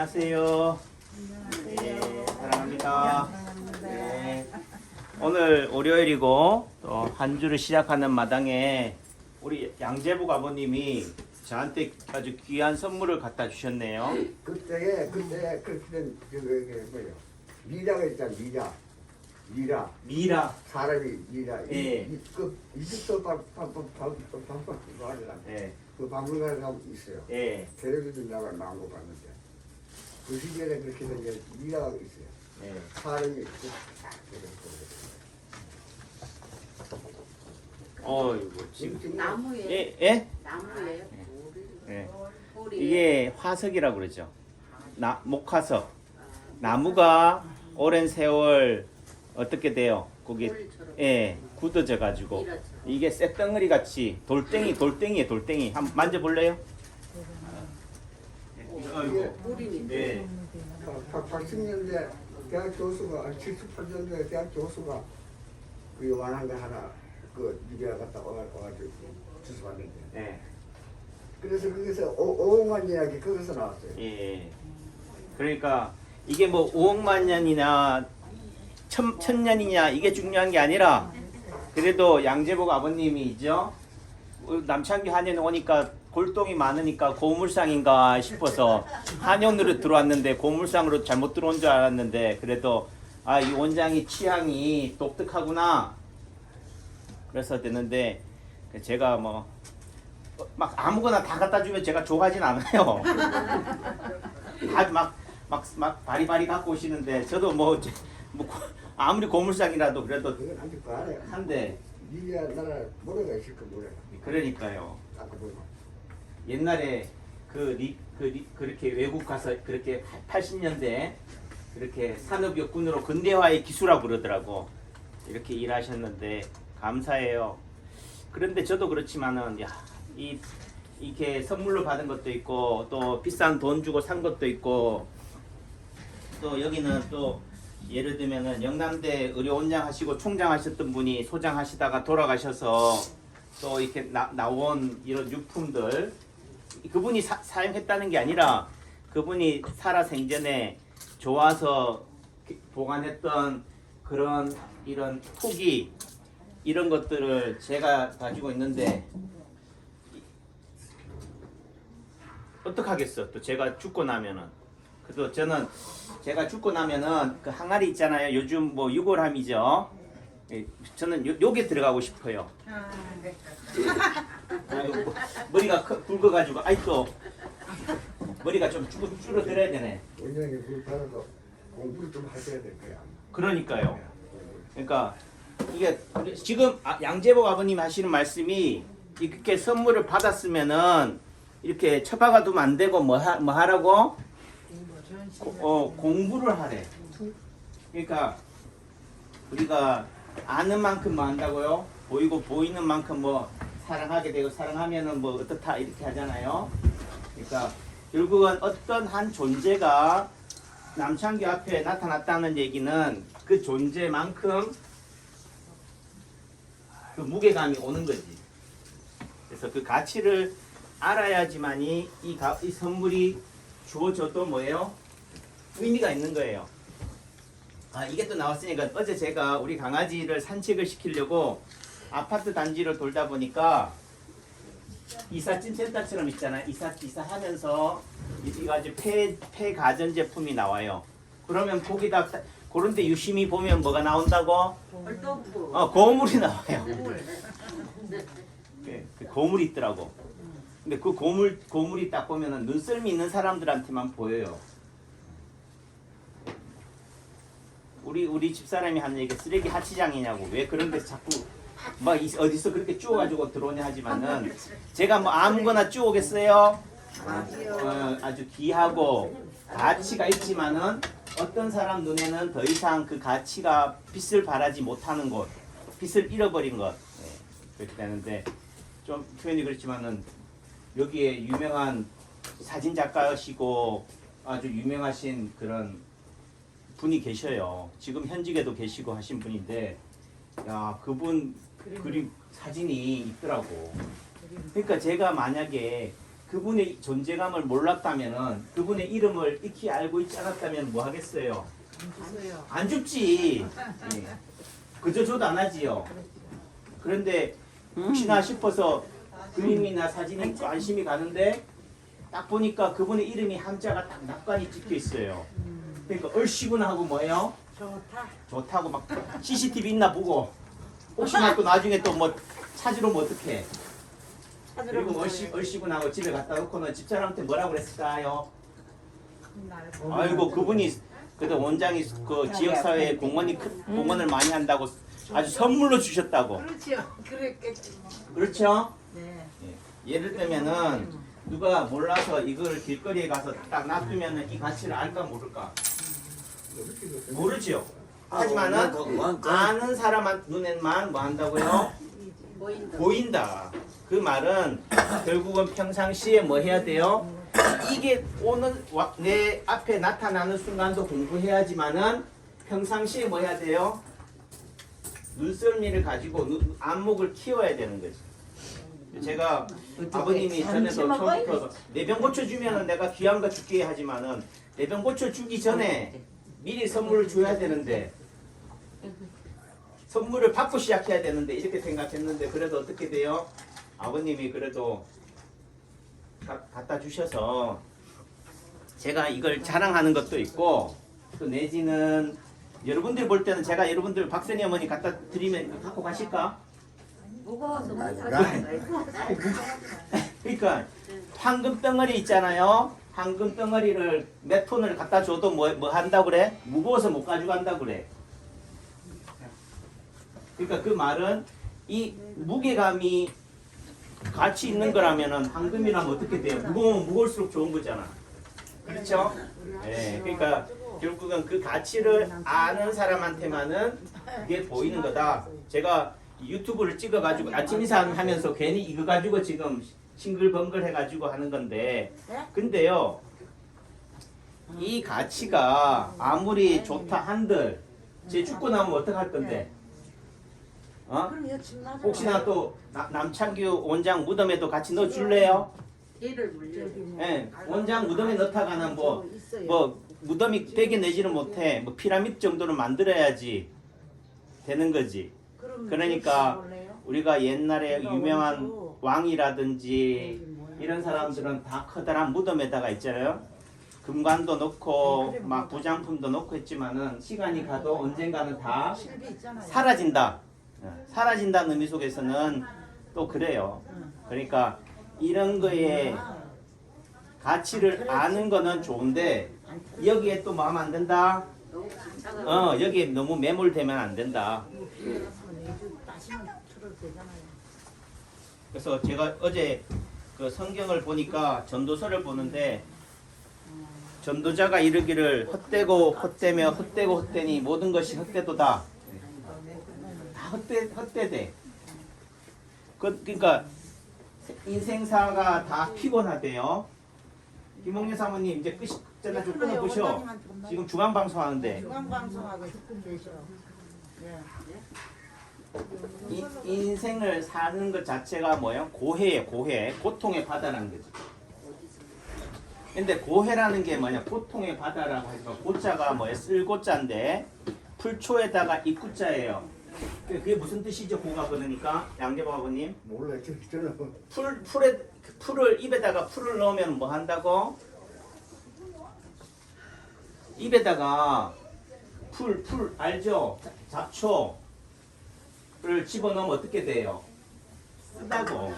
안녕하세요. 네, 사랑합니다. 네. 오늘 월요일이고 또 한 주를 시작하는 마당에 우리 양재복 아버님이 저한테 아주 귀한 선물을 갖다 주셨네요. 그때 그렇게 된 뭐예요? 미라가 있잖아. 미라 미라. 사람이 미라. 예. 그 이집트 박물관에 예. 그 박물관에 가면 있어요. 예. 텔레비전 나가 나온 거 봤는데 그 시절에 그렇게 된 게 미라가 있어요. 예. 사람이 이거 지금 나무예요. 예? 예? 나무예요. 예. 돌이에요. 이게 화석이라고 그러죠. 목화석. 나무가 오랜 세월 어떻게 돼요? 거기 돌처럼. 예, 굳어져 가지고 밀어져. 이게 쇳덩어리 같이 돌덩이에 돌덩이. 한번 만져볼래요? 이게 돌이니까. 네. 80년대 대학 교수가 78년도에 대학 교수가 그 요만한 거 하나 그 미라 갖다 와가지고 주워봤는데 네. 그래서 거기서 5억만 이야기 거기서 나왔어요. 예. 그러니까 이게 뭐 5억만 년이나 천년이냐 이게 중요한 게 아니라 그래도 양재복 아버님이죠. 남창기 한의원 오니까 골동이 많으니까 고물상인가 싶어서 한의원으로 들어왔는데 고물상으로 잘못 들어온 줄 알았는데 그래도 이 원장이 취향이 독특하구나. 그래서 됐는데 제가 뭐 막 아무거나 다 갖다 주면 제가 좋아하진 않아요. 막 바리바리 갖고 오시는데 저도 뭐 아무리 고물상이라도 그래도 그건 아직 그 안에 한데 미라 나라 모래가 있을 거 모래가 그러니까요. 아까 보면 옛날에 그렇게 외국 가서 그렇게 80년대 그렇게 산업역군으로 근대화의 기수라고 그러더라고. 이렇게 일하셨는데 감사해요. 그런데 저도 그렇지만은 이렇게 선물로 받은 것도 있고 또 비싼 돈 주고 산 것도 있고 또 여기는 또 예를 들면은 영남대 의료원장 하시고 총장 하셨던 분이 소장 하시다가 돌아가셔서 또 이렇게 나온 이런 유품들 그분이 사용했다는 게 아니라 그분이 살아 생전에 좋아서 보관했던 그런 이런 토기 이런 것들을 제가 가지고 있는데 어떡하겠어. 또 제가 죽고 나면은 그래도 저는 제가 죽고 나면은 그 항아리 있잖아요. 요즘 뭐 유골함이죠. 저는 요게 들어가고 싶어요. 머리가 굵어가지고 또 머리가 좀 줄어들어야 되네. 원장이 그걸 받아서 공부를 좀 하셔야 될 거야. 그러니까요. 그러니까 이게 지금 양재복 아버님 하시는 말씀이 이렇게 선물을 받았으면은 이렇게 처박아 두면 안 되고 뭐 하라고? 공부를 하래. 그러니까 우리가 아는 만큼 뭐 한다고요? 보이는 만큼 뭐 사랑하게 되고 사랑하면은 뭐 어떻다 이렇게 하잖아요. 그러니까 결국은 어떤 한 존재가 남창규 앞에 나타났다는 얘기는 그 존재만큼 그 무게감이 오는 거지. 그래서 그 가치를 알아야지만이 이 선물이 주어져도 뭐예요? 의미가 있는 거예요. 이게 또 나왔으니까 어제 제가 우리 강아지를 산책을 시키려고 아파트 단지를 돌다 보니까 이삿짐 센터처럼 있잖아요. 이사하면서 이거 아주 폐 가전 제품이 나와요. 그러면 거기다 그런데 유심히 보면 뭐가 나온다고? 고물이 나와요. 그 고물이 있더라고. 근데 그 고물이 딱 보면은 눈썰미 있는 사람들한테만 보여요. 우리 집사람이 하는 얘기 쓰레기 하치장이냐고 왜 그런 데서 자꾸 막 어디서 그렇게 쪼가지고 들어오냐 하지만은 제가 뭐 아무거나 쪼오겠어요? 아주 귀하고 가치가 있지만은 어떤 사람 눈에는 더 이상 그 가치가 빛을 발하지 못하는 곳, 빛을 잃어버린 것 그렇게 되는데 좀 표현이 그렇지만은 여기에 유명한 사진 작가시고 아주 유명하신 그런 분이 계셔요. 지금 현직에도 계시고 하신 분인데 그분 그림 사진이 있더라고. 그러니까 제가 만약에 그분의 존재감을 몰랐다면은 그분의 이름을 익히 알고 있지 않았다면 뭐 하겠어요? 안 죽지. 예. 그저 줘도 안 하지요. 그런데 혹시나 싶어서 그림이나 사진이 관심이 가는데 딱 보니까 그분의 이름이 한자가 딱 낙관이 찍혀 있어요. 그러니까 얼씨구나 하고 뭐예요? 좋다. 좋다고 막 CCTV 있나 보고 혹시나 또 나중에 또 뭐 찾으러 오면 어떡해. 그리고 얼씨구나 하고 집에 갖다 놓고는 집사람한테 뭐라고 그랬을까요? 아이고 그분이 그래도 원장이 그 지역사회에 공헌을 많이 한다고 아주 선물로 주셨다고. 그렇지요. 그랬겠지 뭐. 그렇죠? 네. 예. 예를 들면은 누가 몰라서 이걸 길거리에 가서 딱 놔두면은 이 가치를 알까 모를까? 모르지요. 하지만은 아는 사람 눈에만 뭐 한다고요? 보인다. 그 말은 결국은 평상시에 뭐 해야 돼요? 이게 오늘 내 앞에 나타나는 순간도 공부해야지만은 평상시에 뭐 해야 돼요? 눈썰미를 가지고 안목을 키워야 되는 거지. 제가 아버님이 전에도 처음부터 내병 고쳐주면은 내가 귀한 거 줄게 하지만은 내병 고쳐주기 전에 미리 선물을 줘야 되는데 선물을 받고 시작해야 되는데 이렇게 생각했는데 그래도 어떻게 돼요? 아버님이 그래도 갖다 주셔서 제가 이걸 자랑하는 것도 있고 또 내지는 여러분들 볼 때는 제가 여러분들 박선희 어머니 갖다 드리면 갖고 가실까? 무거워서 못 그러니까 황금 덩어리 있잖아요. 황금 덩어리를 몇 톤을 갖다 줘도 뭐 한다고 그래? 무거워서 못 가져간다고 그래. 그러니까 그 말은 이 무게감이 가치 있는 거라면은 황금이라면 어떻게 돼요? 무거우면 무거울수록 좋은 거잖아. 그렇죠? 예, 그러니까 결국은 그 가치를 아는 사람한테만은 그게 보이는 거다. 제가 유튜브를 찍어가지고 아침 인사하면서 괜히 이거 가지고 지금 싱글벙글 해가지고 하는 건데, 근데요, 이 가치가 아무리 좋다 한들 제 죽고 나면 어떡할 건데? 어? 혹시나 또 남창규 원장 무덤에도 같이 넣어줄래요? 얘를 물려. 예, 원장 무덤에 넣다가는 뭐 무덤이 되게 내지는 못해. 뭐 피라미드 정도는 만들어야지 되는 거지. 그러니까 우리가 옛날에 유명한 왕이라든지 이런 사람들은 다 커다란 무덤에다가 있잖아요. 금관도 넣고 막 부장품도 넣고 했지만은 시간이 가도 언젠가는 다 사라진다. 사라진다는 의미 속에서는 또 그래요. 그러니까 이런 거에 가치를 아는 거는 좋은데 여기에 또 마음 안 든다. 여기에 너무 매몰되면 안 된다. 그래서 제가 어제 그 성경을 보니까 전도서를 보는데 전도자가 이르기를 헛되고 헛되며 헛되고 헛되니 모든 것이 헛되도다. 다 헛되대. 그러니까 인생사가 다 피곤하대요. 김홍래 사모님 이제 전화 좀 끊어보셔. 지금 중앙방송 하는데. 중앙방송하고 계셔. 인생을 사는 것 자체가 뭐예요? 고해예요. 고해. 고통의 바다라는 거지. 근데 고해라는 게 뭐냐? 고통의 바다라고 하니까 고자가 뭐예요? 쓸고자인데 풀초에다가 입구자예요. 그게 무슨 뜻이죠? 고가 그러니까 양재범 아버님? 몰라 저는 풀을 입에다가 풀을 넣으면 뭐 한다고? 입에다가 풀 알죠? 잡초를 집어넣으면 어떻게 돼요? 쓰다고.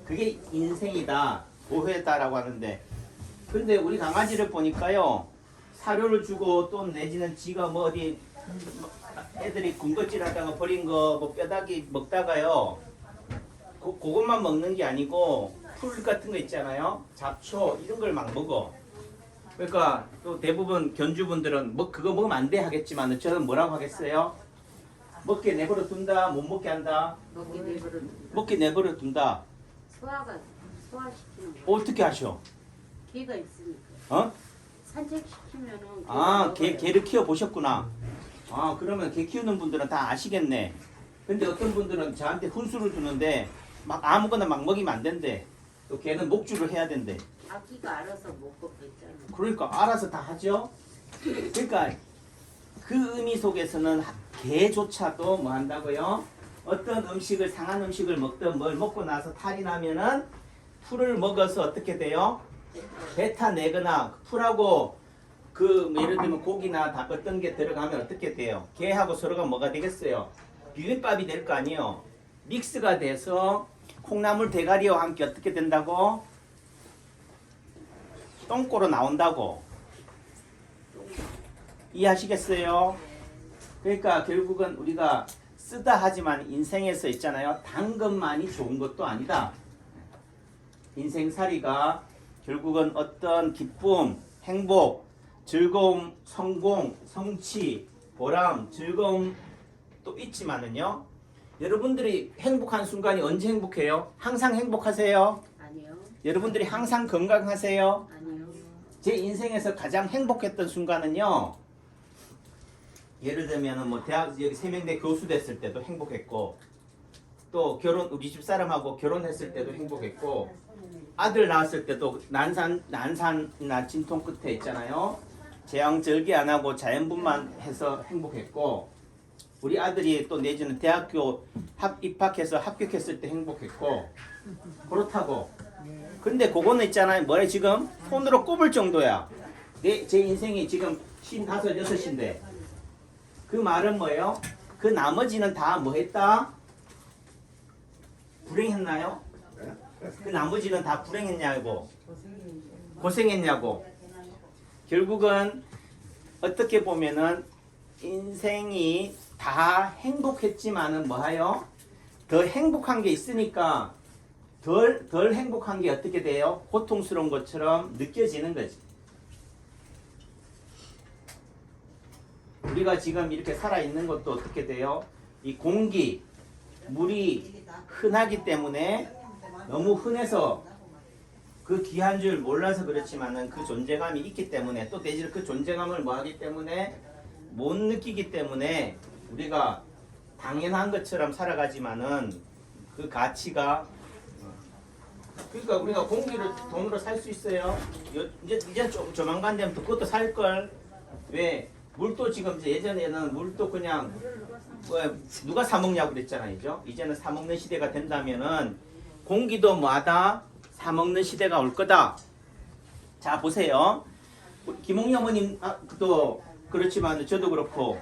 그게 인생이다. 고해다라고 하는데 근데 우리 강아지를 보니까요 사료를 주고 또 내지는 지가 뭐 어디 애들이 군것질 하다가 버린 거 뭐 뼈다귀 먹다가요 그것만 먹는 게 아니고 풀 같은 거 있잖아요 잡초 이런 걸 막 먹어. 그러니까 또 대부분 견주분들은 뭐 그거 먹으면 안 돼 하겠지만 저는 뭐라고 하겠어요? 먹게 내버려 둔다 못 먹게 한다. 먹게 내버려 둔다. 소화시키는 거. 어떻게 하셔? 개가 있으니까. 어? 산책시키면은. 개를 키워 보셨구나. 그러면 개 키우는 분들은 다 아시겠네. 근데 어떤 분들은 저한테 훈수를 주는데 막 아무거나 막 먹이면 안 된대. 또 걔는 목줄을 해야 된대. 아기가 알아서 먹고 뺐잖아. 그러니까 알아서 다 하죠. 그러니까 그 의미 속에서는 개조차도 뭐 한다고요? 어떤 음식을 상한 음식을 먹든 뭘 먹고 나서 탈이 나면은 풀을 먹어서 어떻게 돼요? 뱉어내거나 풀하고 그뭐 예를 들면 고기나 다 어떤 게 들어가면 어떻게 돼요? 개하고 서로가 뭐가 되겠어요? 비빔밥이 될 거 아니에요. 믹스가 돼서 콩나물 대가리와 함께 어떻게 된다고? 똥꼬로 나온다고. 이해하시겠어요? 그러니까 결국은 우리가 쓰다 하지만 인생에서 있잖아요. 단 것만이 좋은 것도 아니다. 인생살이가 결국은 어떤 기쁨, 행복, 즐거움, 성공, 성취, 보람, 즐거움 또 있지만은요. 여러분들이 행복한 순간이 언제 행복해요? 항상 행복하세요? 아니요. 여러분들이 항상 건강하세요? 아니요. 제 인생에서 가장 행복했던 순간은요. 예를 들면은 뭐 대학 여기 세명대 교수 됐을 때도 행복했고, 또 결혼 우리 집 사람하고 결혼했을 때도 행복했고, 아들 낳았을 때도 난산이나 진통 끝에 있잖아요. 제왕 절개 안 하고 자연분만 해서 행복했고, 우리 아들이 또 내지는 대학교 입학해서 합격했을 때 행복했고, 그렇다고. 근데 그거는 있잖아요. 뭐래 지금 손으로 꼽을 정도야. 제 인생이 지금 55, 6인데 그 말은 뭐예요? 그 나머지는 다 뭐 했다? 불행했나요? 그 나머지는 다 불행했냐고, 고생했냐고. 결국은 어떻게 보면은 인생이 다 행복했지만은 뭐하요? 더 행복한 게 있으니까 덜 행복한 게 어떻게 돼요? 고통스러운 것처럼 느껴지는 거지. 우리가 지금 이렇게 살아있는 것도 어떻게 돼요? 이 공기, 물이 흔하기 때문에 너무 흔해서 그 귀한 줄 몰라서 그렇지만은 그 존재감이 있기 때문에 또 내지는 그 존재감을 뭐 하기 때문에 못 느끼기 때문에 우리가 당연한 것처럼 살아가지만은 그 가치가 그러니까 우리가 공기를 돈으로 살 수 있어요. 이제 좀 조만간 되면 그것도 살 걸. 왜 물도 지금 이제 예전에는 물도 그냥 뭐 누가 사 먹냐고 그랬잖아요. 이제는 사 먹는 시대가 된다면은 공기도 뭐하다 사 먹는 시대가 올 거다. 자 보세요. 김홍희 어머님도 그렇지만 저도 그렇고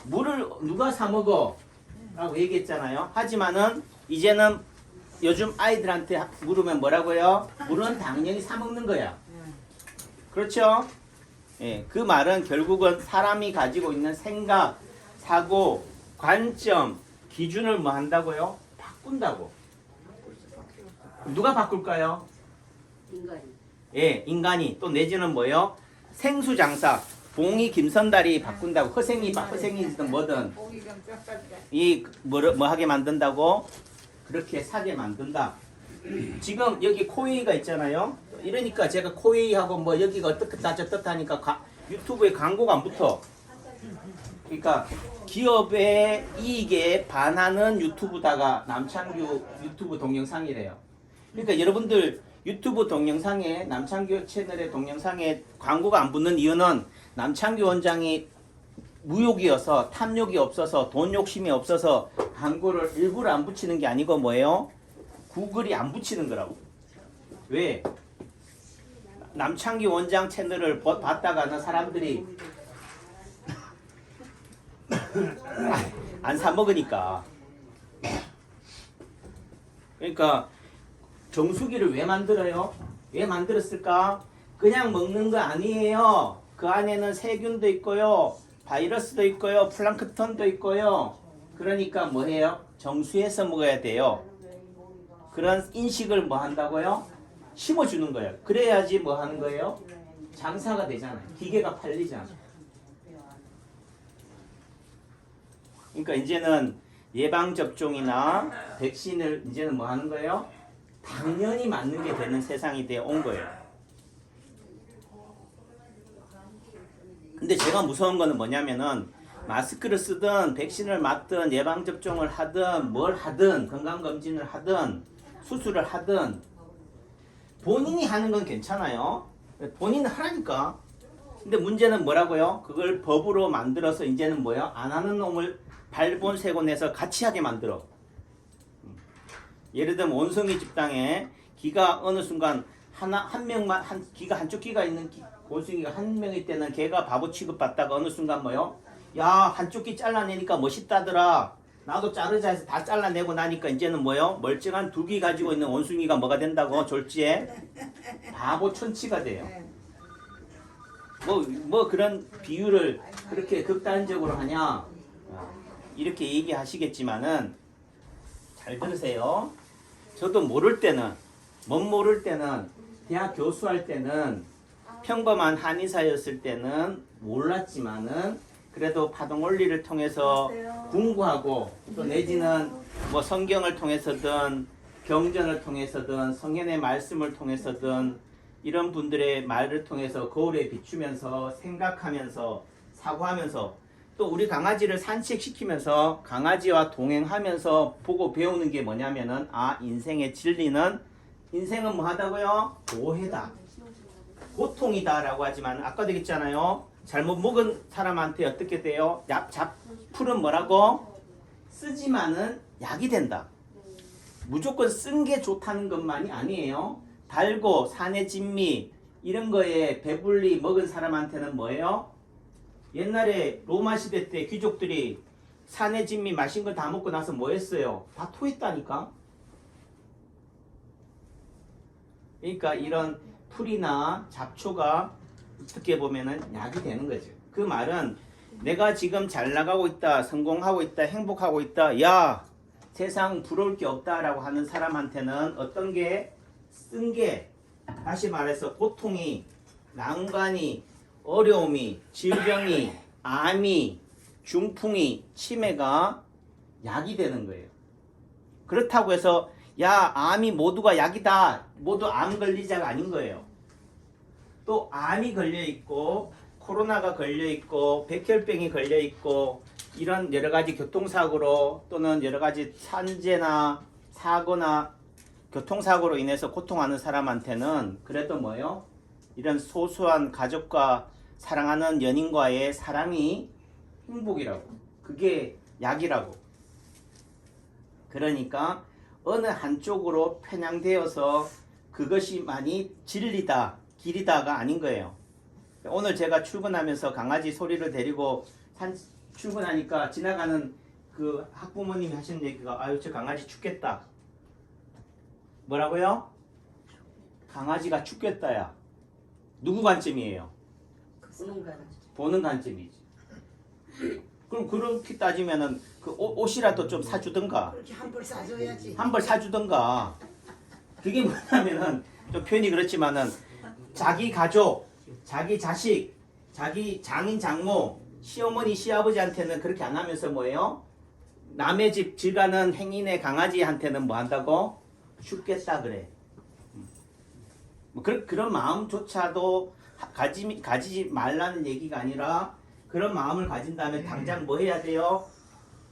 물을 누가 사 먹어? 라고 얘기했잖아요. 하지만은 이제는 요즘 아이들한테 물으면 뭐라고요? 물은 당연히 사 먹는 거야. 그렇죠? 예, 그 말은 결국은 사람이 가지고 있는 생각, 사고, 관점, 기준을 뭐 한다고요? 바꾼다고. 누가 바꿀까요? 인간이. 예, 인간이. 또 내지는 뭐요? 생수장사, 봉이 김선달이 바꾼다고. 허생이든 뭐든 뭐 하게 만든다고? 그렇게 사게 만든다. 지금 여기 코웨이가 있잖아요. 이러니까 제가 코웨이하고 뭐 여기가 어떻다 저떻다 하니까 유튜브에 광고가 안 붙어. 그러니까 기업의 이익에 반하는 유튜브다가 남창규 유튜브 동영상이래요. 그러니까 여러분들 유튜브 동영상에 남창규 채널의 동영상에 광고가 안 붙는 이유는 남창규 원장이 무욕이어서 탐욕이 없어서 돈 욕심이 없어서 광고를 일부러 안 붙이는 게 아니고 뭐예요? 구글이 안 붙이는 거라고. 왜? 남창규 원장 채널을 봤다가는 사람들이 안 사 먹으니까. 그러니까 정수기를 왜 만들어요? 왜 만들었을까? 그냥 먹는 거 아니에요. 그 안에는 세균도 있고요. 바이러스도 있고요. 플랑크톤도 있고요. 그러니까 뭐해요? 정수해서 먹어야 돼요. 그런 인식을 뭐 한다고요? 심어주는 거예요. 그래야지 뭐 하는 거예요? 장사가 되잖아요. 기계가 팔리잖아요. 그러니까 이제는 예방접종이나 백신을 이제는 뭐 하는 거예요? 당연히 맞는 게 되는 세상이 되어 온 거예요. 근데 제가 무서운 거는 뭐냐면은 마스크를 쓰든 백신을 맞든 예방접종을 하든 뭘 하든 건강검진을 하든 수술을 하든 본인이 하는 건 괜찮아요. 본인은 하라니까. 근데 문제는 뭐라고요? 그걸 법으로 만들어서 이제는 뭐야? 안 하는 놈을 발본색원 내서 같이 하게 만들어. 예를 들면 원숭이 집단에 기가 어느 순간 한 명만 기가 한쪽 기가 있는 원숭이가 한 명일 때는 걔가 바보 취급받다가 어느 순간 뭐요? 야, 한쪽 귀 잘라내니까 멋있다더라. 나도 자르자 해서 다 잘라내고 나니까 이제는 뭐요? 멀쩡한 두 귀 가지고 있는 원숭이가 뭐가 된다고? 졸지에 바보 천치가 돼요. 뭐 그런 비유를 그렇게 극단적으로 하냐? 이렇게 얘기하시겠지만은 잘 들으세요. 저도 모를 때는 대학 교수할 때는 평범한 한의사였을 때는 몰랐지만은 그래도 파동 원리를 통해서 공부하고 또 내지는 뭐 성경을 통해서든 경전을 통해서든 성현의 말씀을 통해서든 이런 분들의 말을 통해서 거울에 비추면서 생각하면서 사고하면서 또 우리 강아지를 산책시키면서 강아지와 동행하면서 보고 배우는 게 뭐냐면은 인생의 진리는 인생은 뭐 하다고요? 오해다. 고통이다 라고 하지만 아까도 얘기했잖아요. 잘못 먹은 사람한테 어떻게 돼요? 풀은 뭐라고? 쓰지만은 약이 된다. 무조건 쓴 게 좋다는 것만이 아니에요. 달고 산의 진미 이런 거에 배불리 먹은 사람한테는 뭐예요? 옛날에 로마 시대 때 귀족들이 산의 진미 마신 걸 다 먹고 나서 뭐 했어요? 다 토했다니까. 그러니까 이런 풀이나 잡초가 어떻게 보면은 약이 되는 거죠. 그 말은 내가 지금 잘 나가고 있다, 성공하고 있다, 행복하고 있다, 야 세상 부러울 게 없다라고 하는 사람한테는 어떤 게 쓴 게 다시 말해서 고통이, 난관이, 어려움이, 질병이, 암이, 중풍이, 치매가 약이 되는 거예요. 그렇다고 해서 야 암이 모두가 약이다, 모두 암 걸리자가 아닌 거예요. 또 암이 걸려있고 코로나가 걸려있고 백혈병이 걸려있고 이런 여러가지 교통사고로 또는 여러가지 산재나 사고나 교통사고로 인해서 고통하는 사람한테는 그래도 뭐요? 이런 소소한 가족과 사랑하는 연인과의 사랑이 행복이라고. 그게 약이라고. 그러니까 어느 한쪽으로 편향되어서 그것이 많이 진리다, 길이다가 아닌 거예요. 오늘 제가 출근하면서 강아지 소리를 데리고 출근하니까 지나가는 그 학부모님이 하시는 얘기가 아유 저 강아지 죽겠다. 뭐라고요? 강아지가 죽겠다야. 누구 관점이에요? 보는 관점이지. 그럼 그렇게 따지면은 그 옷이라도 좀 사주든가. 그렇게 한 벌 사줘야지. 한 벌 사주든가. 그게 뭐냐면은 좀 표현이 그렇지만은 자기 가족, 자기 자식, 자기 장인 장모, 시어머니 시아버지한테는 그렇게 안 하면서 뭐예요? 남의 집 질가는 행인의 강아지한테는 뭐 한다고? 죽겠다 그래. 뭐 그런 마음조차도 가지지 말라는 얘기가 아니라 그런 마음을 가진다면 당장 뭐 해야 돼요?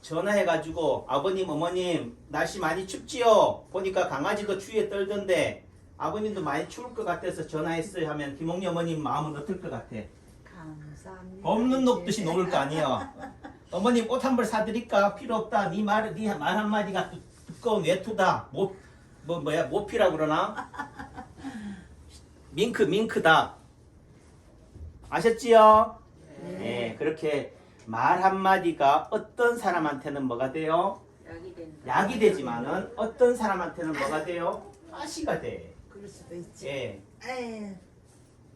전화해가지고 아버님 어머님 날씨 많이 춥지요? 보니까 강아지도 추위에 떨던데 아버님도 많이 추울 것 같아서 전화했어요 하면 김홍리 어머님 마음은 어떨 것 같아? 감사합니다. 없는 놈듯이 녹을 거 아니야. 어머님 옷 한 벌 사드릴까? 필요 없다. 네 말 한마디가 두꺼운 외투다. 모피라고 그러나? 밍크다. 아셨지요? 네. 그렇게 말 한마디가 어떤 사람한테는 뭐가 돼요? 약이 되지만은 어떤 사람한테는 뭐가 돼요? 가시가 돼. 그럴 수도 있지. 예. 에이,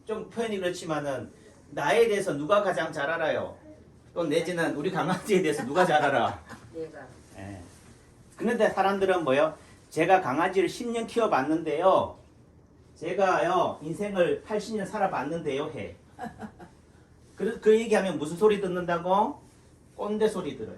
좀 표현이 그렇지만은 나에 대해서 누가 가장 잘 알아요? 또 내지는 우리 강아지에 대해서 누가 잘 알아? 내가. 예. 그런데 사람들은 뭐요? 제가 강아지를 10년 키워봤는데요. 제가요 인생을 80년 살아봤는데요 해. 그 얘기하면 무슨 소리 듣는다고? 꼰대 소리 들어요.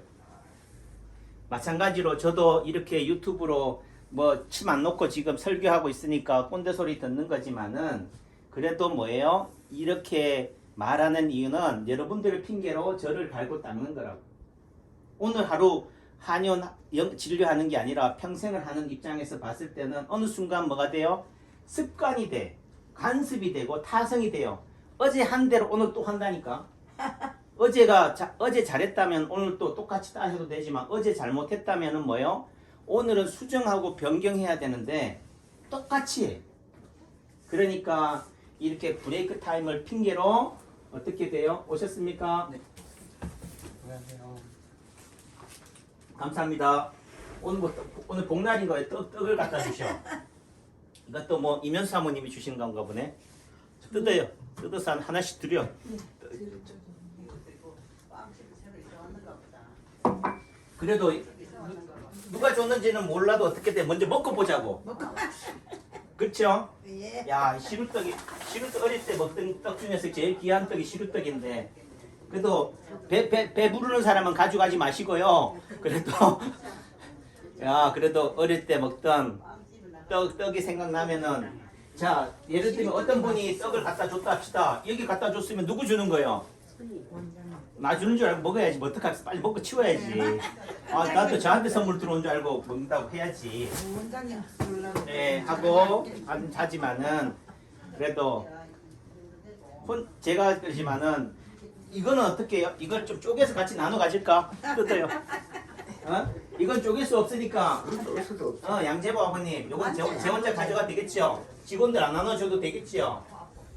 마찬가지로 저도 이렇게 유튜브로 뭐 침 안 놓고 지금 설교하고 있으니까 꼰대 소리 듣는 거지만은 그래도 뭐예요? 이렇게 말하는 이유는 여러분들의 핑계로 저를 갈고 닦는 거라고. 오늘 하루 한의원 진료하는 게 아니라 평생을 하는 입장에서 봤을 때는 어느 순간 뭐가 돼요? 습관이 돼. 관습이 되고 타성이 돼요. 어제 한 대로 오늘 또 한다니까. 어제 잘했다면 오늘 또 똑같이 따셔도 되지만 어제 잘못했다면은 뭐요? 오늘은 수정하고 변경해야 되는데 똑같이 해. 그러니까 이렇게 브레이크 타임을 핑계로 어떻게 돼요? 오셨습니까? 네. 안녕하세요. 감사합니다. 오늘 복날인 거에 떡을 갖다 주셔. 이것도 뭐 이면수 사모님이 주신 건가 보네. 뜯어요. 뜯어서 하나씩 드려. 그래도 누가 줬는지는 몰라도 어떻게 돼? 먼저 먹고 보자고. 그렇죠? 예. 야, 시루떡 어릴 때 먹던 떡 중에서 제일 귀한 떡이 시루떡인데 그래도 배 부르는 사람은 가져가지 마시고요. 그래도 어릴 때 먹던 떡이 생각나면은 자, 예를 들면 어떤 분이 떡을 갖다 줬다 합시다. 여기 갖다 줬으면 누구 주는 거예요? 나 주는 줄 알고 먹어야지. 뭐 어떡하겠어. 빨리 먹고 치워야지. 아, 나도 저한테 선물 들어온 줄 알고 먹는다고 해야지. 원장님 불러요. 네, 하고 하지만은 그래도 제가 그러지만은 이거는 어떻게 해요? 이걸 좀 쪼개서 같이 나눠 가질까? 뜯어요. 어? 이건 쪼갤 수 없으니까 수도 없어. 양재보 아버님 요건 제 혼자 가져가도 되겠죠? 직원들 안 나눠줘도 되겠죠?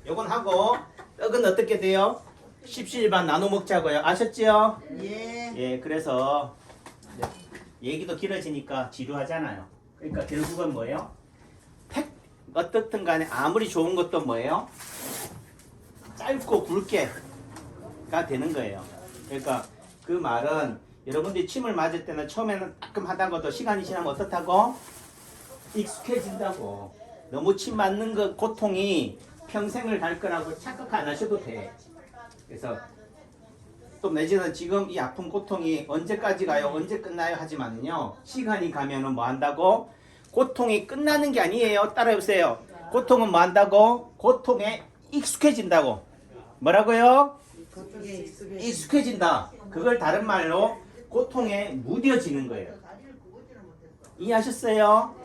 요건 하고 떡은 어떻게 돼요? 십시일반 나눠 먹자고요. 아셨죠? 예. 예, 그래서 얘기도 길어지니까 지루하잖아요. 그러니까 결국은 뭐예요? 어떻든 간에 아무리 좋은 것도 뭐예요? 짧고 굵게가 되는 거예요. 그러니까 그 말은 여러분들이 침을 맞을 때는 처음에는 따끔 하다가도 시간이 지나면 어떻다고? 익숙해진다고. 너무 침 맞는 그 고통이 평생을 갈 거라고 착각 안 하셔도 돼. 그래서 또 내지는 지금 이 아픈 고통이 언제까지 가요? 언제 끝나요? 하지만요. 시간이 가면은 뭐 한다고? 고통이 끝나는 게 아니에요. 따라해보세요. 고통은 뭐 한다고? 고통에 익숙해진다고. 뭐라고요? 익숙해진다. 그걸 다른 말로 고통에 무뎌지는 거예요. 이해하셨어요?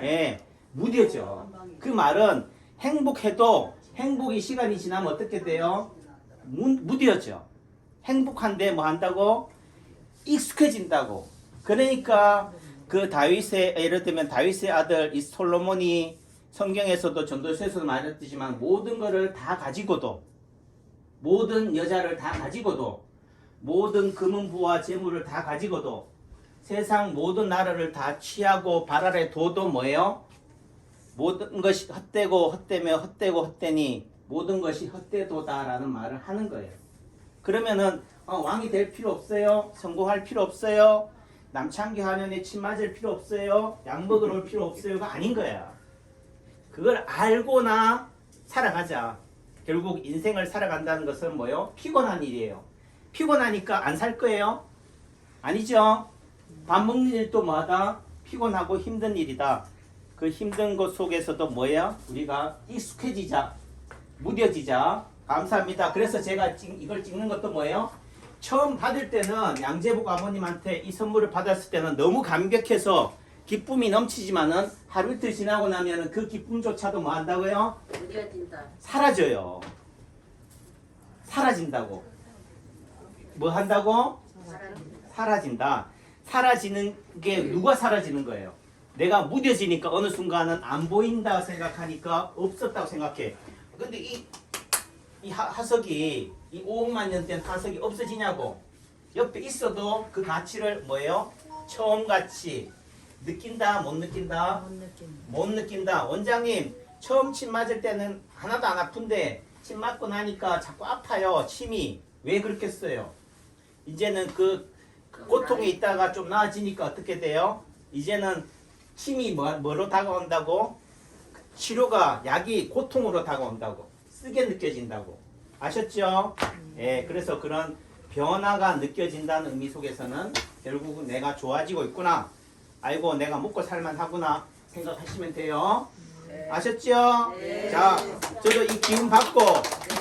예, 무뎌져. 그 말은 행복해도 행복이 시간이 지나면 어떻게 돼요? 무뎌져. 행복한데 뭐 한다고? 익숙해진다고. 그러니까 그 다윗의 예를 들면 다윗의 아들 이 솔로몬이 성경에서도 전도서에서도 말했지만 모든 것을 다 가지고도 모든 여자를 다 가지고도 모든 금은부와 재물을 다 가지고도 세상 모든 나라를 다 취하고 발 아래 둬도 뭐예요? 모든 것이 헛되고 헛되며 헛되고 헛되니 모든 것이 헛되도다라는 말을 하는 거예요. 그러면은 왕이 될 필요 없어요. 성공할 필요 없어요. 남창기 하면에 침 맞을 필요 없어요. 약 먹으러 올 필요 없어요가 아닌 거야. 그걸 알고나 살아가자. 결국 인생을 살아간다는 것은 뭐요? 피곤한 일이에요. 피곤하니까 안 살 거예요? 아니죠? 밥 먹는 일도 뭐하다? 피곤하고 힘든 일이다. 그 힘든 것 속에서도 뭐야? 우리가 익숙해지자. 무뎌지자. 감사합니다. 그래서 제가 이걸 찍는 것도 뭐예요? 처음 받을 때는 양재복 아버님한테 이 선물을 받았을 때는 너무 감격해서 기쁨이 넘치지만은 하루 이틀 지나고 나면은 그 기쁨조차도 뭐 한다고요? 무뎌진다. 사라져요. 사라진다고. 뭐 한다고? 사라진다. 사라지는 게 누가 사라지는 거예요? 내가 무뎌지니까 어느 순간은 안 보인다 생각하니까 없었다고 생각해. 근데 이 화석이 이 5억만 년 된 화석이 없어지냐고. 옆에 있어도 그 가치를 뭐예요? 처음같이 느낀다 못 느낀다? 못 느낀다. 원장님 처음 침 맞을 때는 하나도 안 아픈데 침 맞고 나니까 자꾸 아파요. 침이. 왜 그렇겠어요? 이제는 그 고통이 있다가 좀 나아지니까 어떻게 돼요? 이제는 침이 뭐로 다가온다고? 치료가 약이 고통으로 다가온다고. 쓰게 느껴진다고. 아셨죠? 예, 그래서 그런 변화가 느껴진다는 의미 속에서는 결국은 내가 좋아지고 있구나. 아이고 내가 먹고 살만하구나 생각하시면 돼요. 아셨죠? 자, 저도 이 기운 받고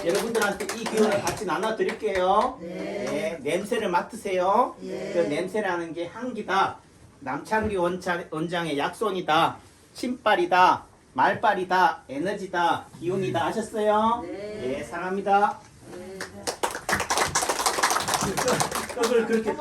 여러분들한테 이 기운을 같이 나눠 드릴게요. 네, 냄새를 맡으세요. 그 냄새라는 게 향기다. 남창기 원장의 약손이다. 침빨이다. 말빨이다, 에너지다, 기운이다 하셨어요? 네. 예, 사랑합니다. 네. 떡을 그렇게